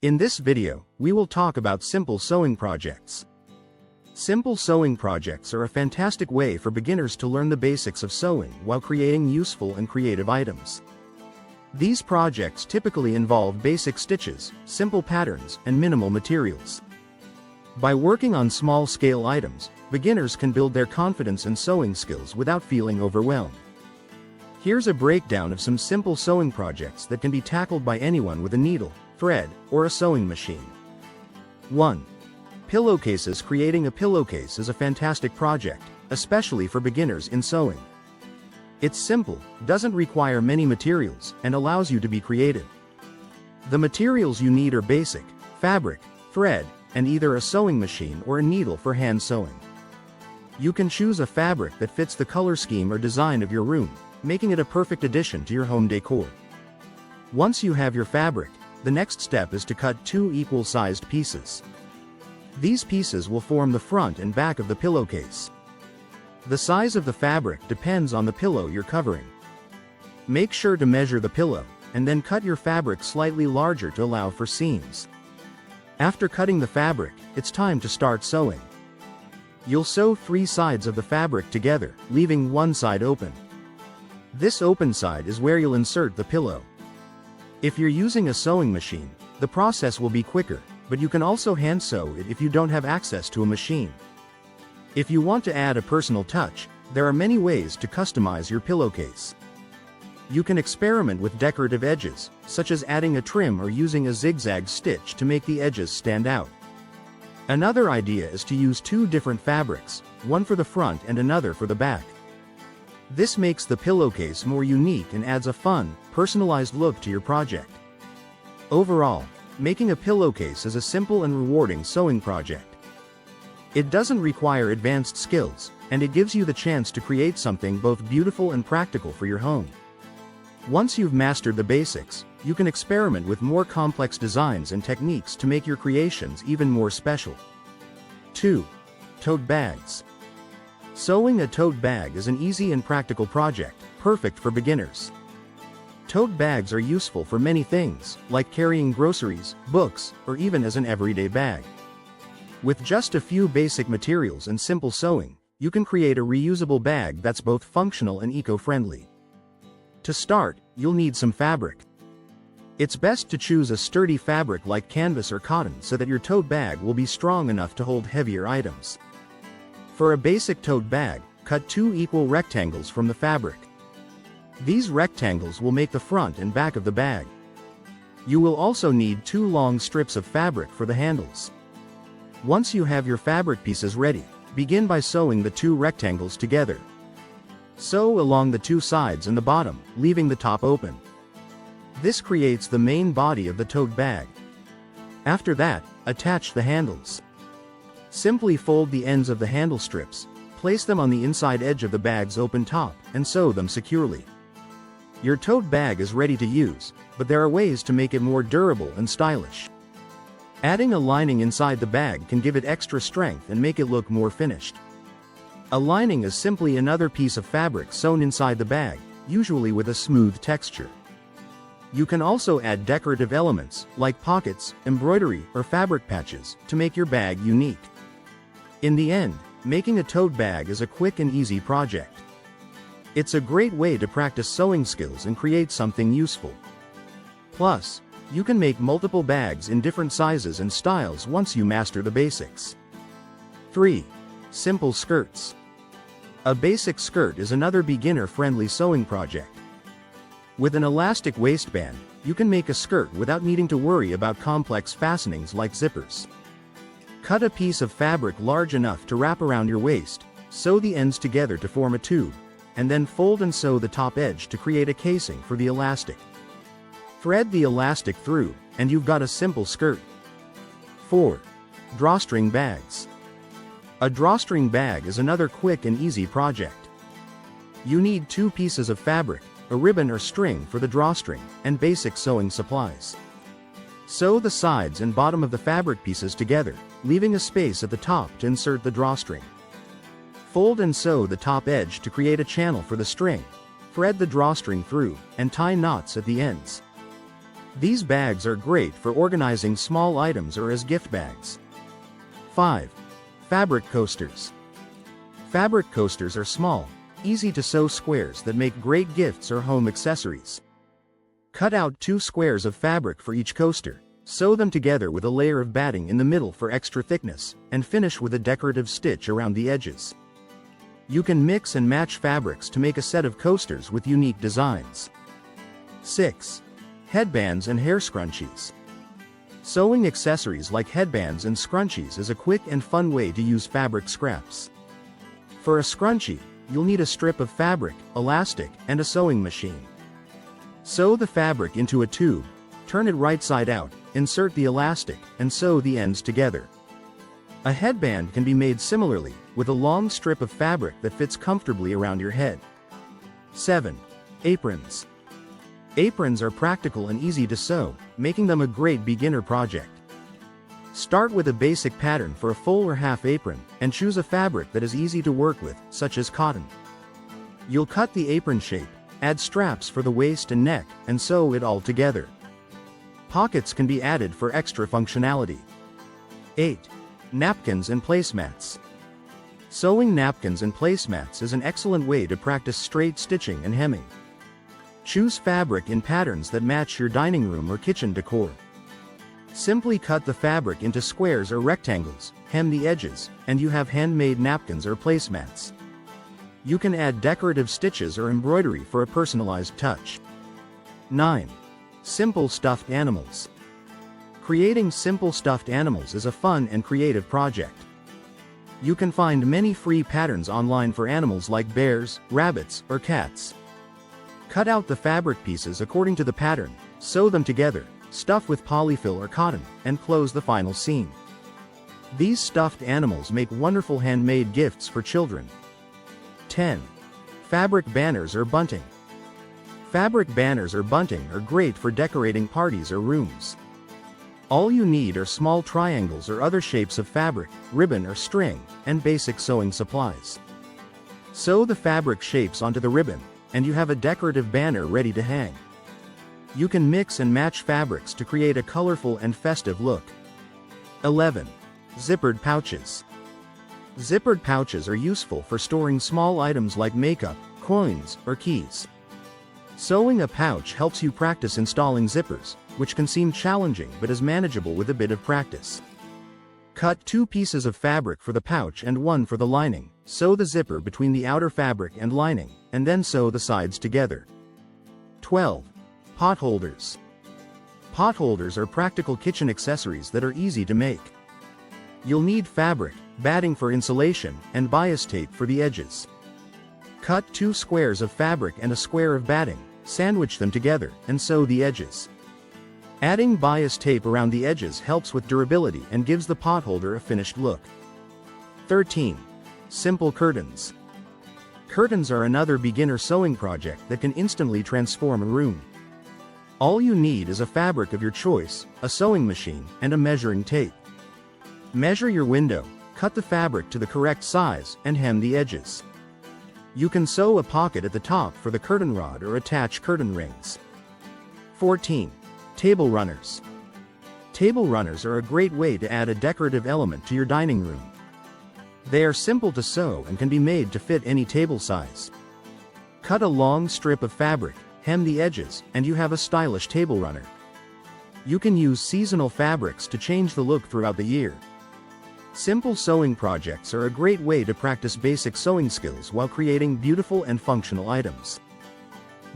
In this video, we will talk about simple sewing projects. Simple sewing projects are a fantastic way for beginners to learn the basics of sewing while creating useful and creative items. These projects typically involve basic stitches, simple patterns, and minimal materials. By working on small-scale items, beginners can build their confidence and sewing skills without feeling overwhelmed. Here's a breakdown of some simple sewing projects that can be tackled by anyone with a needle, thread, or a sewing machine. 1. Pillowcases. Creating a pillowcase is a fantastic project, especially for beginners in sewing. It's simple, doesn't require many materials, and allows you to be creative. The materials you need are basic: fabric, thread, and either a sewing machine or a needle for hand sewing. You can choose a fabric that fits the color scheme or design of your room, making it a perfect addition to your home decor. Once you have your fabric, the next step is to cut 2 equal-sized pieces. These pieces will form the front and back of the pillowcase. The size of the fabric depends on the pillow you're covering. Make sure to measure the pillow, and then cut your fabric slightly larger to allow for seams. After cutting the fabric, it's time to start sewing. You'll sew 3 sides of the fabric together, leaving one side open. This open side is where you'll insert the pillow. If you're using a sewing machine, the process will be quicker, but you can also hand sew it if you don't have access to a machine. If you want to add a personal touch, there are many ways to customize your pillowcase. You can experiment with decorative edges, such as adding a trim or using a zigzag stitch to make the edges stand out. Another idea is to use 2 different fabrics, one for the front and another for the back. This makes the pillowcase more unique and adds a fun, personalized look to your project. Overall, making a pillowcase is a simple and rewarding sewing project. It doesn't require advanced skills, and it gives you the chance to create something both beautiful and practical for your home. Once you've mastered the basics, you can experiment with more complex designs and techniques to make your creations even more special. 2. Tote bags. Sewing a tote bag is an easy and practical project, perfect for beginners. Tote bags are useful for many things, like carrying groceries, books, or even as an everyday bag. With just a few basic materials and simple sewing, you can create a reusable bag that's both functional and eco-friendly. To start, you'll need some fabric. It's best to choose a sturdy fabric like canvas or cotton so that your tote bag will be strong enough to hold heavier items. For a basic tote bag, cut 2 equal rectangles from the fabric. These rectangles will make the front and back of the bag. You will also need 2 long strips of fabric for the handles. Once you have your fabric pieces ready, begin by sewing the 2 rectangles together. Sew along the 2 sides and the bottom, leaving the top open. This creates the main body of the tote bag. After that, attach the handles. Simply fold the ends of the handle strips, place them on the inside edge of the bag's open top, and sew them securely. Your tote bag is ready to use, but there are ways to make it more durable and stylish. Adding a lining inside the bag can give it extra strength and make it look more finished. A lining is simply another piece of fabric sewn inside the bag, usually with a smooth texture. You can also add decorative elements, like pockets, embroidery, or fabric patches, to make your bag unique. In the end, making a tote bag is a quick and easy project. It's a great way to practice sewing skills and create something useful. Plus, you can make multiple bags in different sizes and styles once you master the basics. 3. Simple skirts. A basic skirt is another beginner-friendly sewing project. With an elastic waistband, you can make a skirt without needing to worry about complex fastenings like zippers. Cut a piece of fabric large enough to wrap around your waist, sew the ends together to form a tube, and then fold and sew the top edge to create a casing for the elastic. Thread the elastic through, and you've got a simple skirt. 4. Drawstring bags. A drawstring bag is another quick and easy project. You need 2 pieces of fabric, a ribbon or string for the drawstring, and basic sewing supplies. Sew the sides and bottom of the fabric pieces together, leaving a space at the top to insert the drawstring. Fold and sew the top edge to create a channel for the string. Thread the drawstring through, and tie knots at the ends. These bags are great for organizing small items or as gift bags. 5. Fabric coasters. Fabric coasters are small, easy to sew squares that make great gifts or home accessories. Cut out 2 squares of fabric for each coaster, sew them together with a layer of batting in the middle for extra thickness, and finish with a decorative stitch around the edges. You can mix and match fabrics to make a set of coasters with unique designs. 6. Headbands and hair scrunchies. Sewing accessories like headbands and scrunchies is a quick and fun way to use fabric scraps. For a scrunchie, you'll need a strip of fabric, elastic, and a sewing machine. Sew the fabric into a tube, turn it right side out, insert the elastic, and sew the ends together. A headband can be made similarly, with a long strip of fabric that fits comfortably around your head. 7. Aprons. Aprons are practical and easy to sew, making them a great beginner project. Start with a basic pattern for a full or half apron, and choose a fabric that is easy to work with, such as cotton. You'll cut the apron shape, add straps for the waist and neck, and sew it all together. Pockets can be added for extra functionality. 8. Napkins and placemats. Sewing napkins and placemats is an excellent way to practice straight stitching and hemming. Choose fabric in patterns that match your dining room or kitchen decor. Simply cut the fabric into squares or rectangles, hem the edges, and you have handmade napkins or placemats. You can add decorative stitches or embroidery for a personalized touch. 9. Simple stuffed animals. Creating simple stuffed animals is a fun and creative project. You can find many free patterns online for animals like bears, rabbits, or cats. Cut out the fabric pieces according to the pattern, sew them together, stuff with polyfill or cotton, and close the final seam. These stuffed animals make wonderful handmade gifts for children. 10. Fabric banners or bunting. Fabric banners or bunting are great for decorating parties or rooms. All you need are small triangles or other shapes of fabric, ribbon or string, and basic sewing supplies. Sew the fabric shapes onto the ribbon, and you have a decorative banner ready to hang. You can mix and match fabrics to create a colorful and festive look. 11. Zippered pouches. Zippered pouches are useful for storing small items like makeup, coins, or keys. Sewing a pouch helps you practice installing zippers, which can seem challenging but is manageable with a bit of practice. Cut 2 pieces of fabric for the pouch and 1 for the lining, sew the zipper between the outer fabric and lining, and then sew the sides together. 12. Pot holders. Pot holders are practical kitchen accessories that are easy to make. You'll need fabric, batting for insulation, and bias tape for the edges. Cut 2 squares of fabric and a square of batting, sandwich them together, and sew the edges. Adding bias tape around the edges helps with durability and gives the pot holder a finished look. 13. Simple curtains. Curtains are another beginner sewing project that can instantly transform a room. All you need is a fabric of your choice, a sewing machine, and a measuring tape. Measure your window, cut the fabric to the correct size, and hem the edges. You can sew a pocket at the top for the curtain rod or attach curtain rings. 14. Table runners. Table runners are a great way to add a decorative element to your dining room. They are simple to sew and can be made to fit any table size. Cut a long strip of fabric, hem the edges, and you have a stylish table runner. You can use seasonal fabrics to change the look throughout the year. Simple sewing projects are a great way to practice basic sewing skills while creating beautiful and functional items.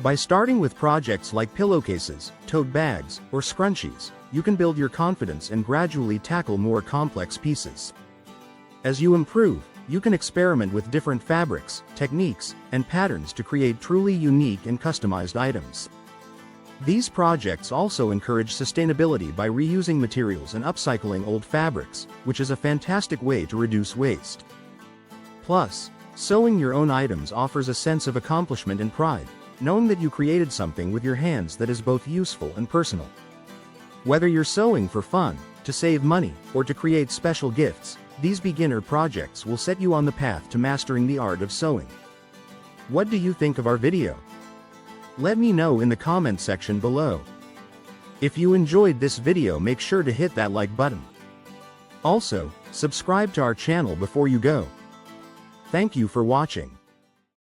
By starting with projects like pillowcases, tote bags, or scrunchies, you can build your confidence and gradually tackle more complex pieces. As you improve, you can experiment with different fabrics, techniques, and patterns to create truly unique and customized items. These projects also encourage sustainability by reusing materials and upcycling old fabrics, which is a fantastic way to reduce waste. Plus, sewing your own items offers a sense of accomplishment and pride, knowing that you created something with your hands that is both useful and personal. Whether you're sewing for fun, to save money, or to create special gifts, these beginner projects will set you on the path to mastering the art of sewing. What do you think of our video? Let me know in the comment section below. If you enjoyed this video, make sure to hit that like button. Also, subscribe to our channel before you go. Thank you for watching.